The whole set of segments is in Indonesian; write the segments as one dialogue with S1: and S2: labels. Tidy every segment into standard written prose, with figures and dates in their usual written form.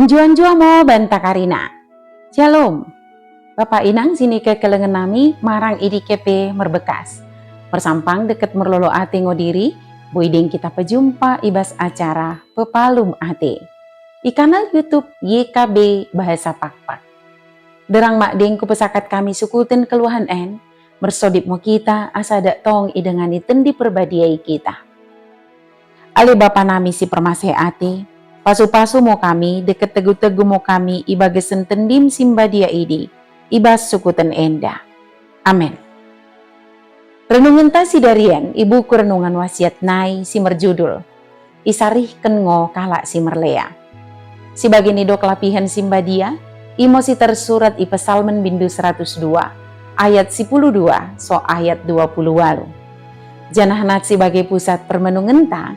S1: Juan mo banta Karina. Shalom. Bapak Inang sini ke kelengan nami marang idi kepe merbekas. Persampang deket merlolo ate ngodiri, boiding kita pejumpa ibas acara Pepalum Ate. Di kanal YouTube YKB Bahasa Pakpak. Derang mak dengku pesakat kami sukuten keluhan en, mersodip mo kita asa dak tong idengani tendi perbadiai kita. Ali bapa nami si permasih ate, pasu-pasu mo kami, deket tegu-tegu mo kami, ibagesen tendim simbadia idi, ibas sukuten enda. Amin. Renungan tasi darian, ibu renungan wasiat nai si merjudul, isarih kengo kalak si merlea. Si bagini dok lapihan simbadia, imosi tersurat i Pesalmen bindu 102, ayat 12, so ayat 20 walu. Janah nat sebagai pusat permenungan ta,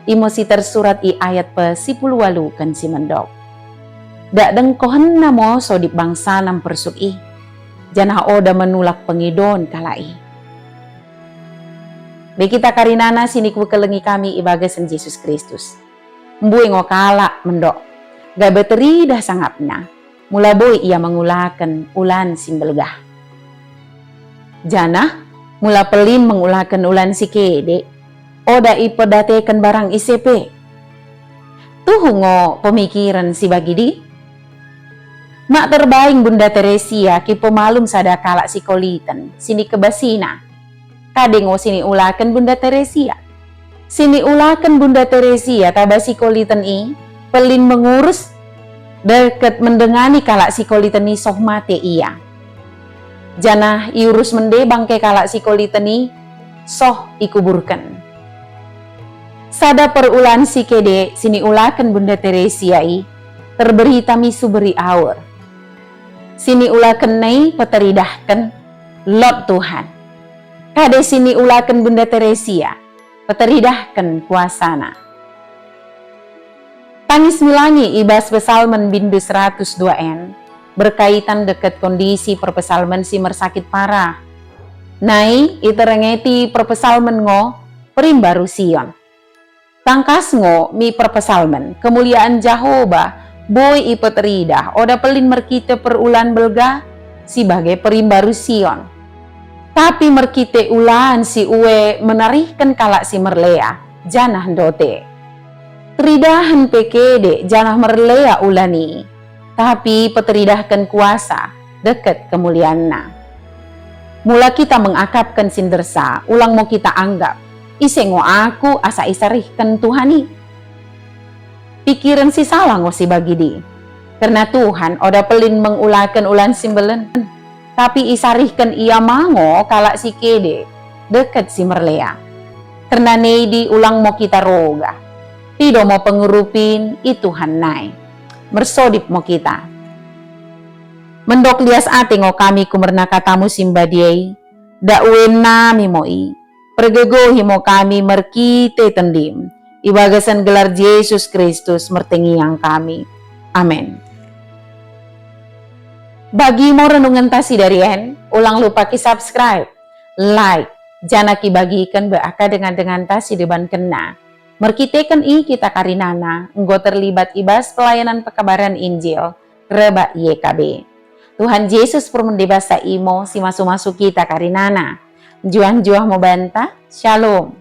S1: imosi tersurat i ayat pe 10 walu kan si mendok. Dak dengkohen namo sodip bangsa nam persuk i, janah oda menulak pengidon kalai. Bekita karinana siniku kelengi kami ibagasen Yesus Kristus. Mbui ngokala mendok, gak beteri dah sangapna, mula boy ia mengulakan ulan simbelgah. Janah mula pelin mengulakan ulan si kede, oda ipedatekan barang ICP. Tuhungo pemikiran si bagidi. Mak terbaing Bunda Teresia ki pemalum sadakala si kolitan, sini kebasina. Kadengo sini ulakan Bunda Teresia. Sini ulakan Bunda Teresia tabasi kolitan i, pelin mengurus, deket mendengani kalak si kolitan i soh mate iya. Janah iurus mende bangke kalak si kolitan i, soh ikuburkan. Sada perulan si kede sini ulakan Bunda Teresia i, terberita misu beri aur. Sini ulakan nei peteridahkan lot Tuhan. Kade sini ulakan Bunda Teresia, peteridahkan kuasana. Tangis milangi ibas Pesalmen bindu 102n, berkaitan dekat kondisi perpesalmen si mersakit parah. Nai iterengeti perpesalmen ngo perimbaru Sion. Tangkas ngo mi perpesalmen kemuliaan Jehovah boy ipeteridah oda pelin merkite perulan belga sebagai perimbaru Sion. Tapi merkite ulan si uwe menarihkan kalak si merlea janah dote. Teridahan pekede janah merlea ulani, tapi peteridahkan kuasa deket kemuliaanna. Mula kita mengakapkan sindersa, ulang mau kita anggap, isengo aku asa isarihkan Tuhani. Pikiran si salah ngo si bagidi, karena Tuhan oda pelin mengulakan ulan simbelen, tapi isarihkan ia mango kalak si kede deket si merlea. Karena neidi ulang mau kita roga, pido mau pengurupin itu hanai, mersodip mau kita. Mendok lias ate ngo kami kumerna katamu simbadiai, dakwen nami moi, pergegohi mo kami merkite tendim, ibagasan gelar Yesus Kristus mertengiang kami. Amin. Bagi mo renungan tasi darian, ulang lupa ki subscribe, like, jana ki bagikan beaka dengan tasi deban kena. Merkitekan i kita karinana, enggo terlibat ibas pelayanan pekabaran Injil, reba YKB. Tuhan Yesus permendebasa imo si masu-masu kita karinana. Juang-juang mo banta, shalom.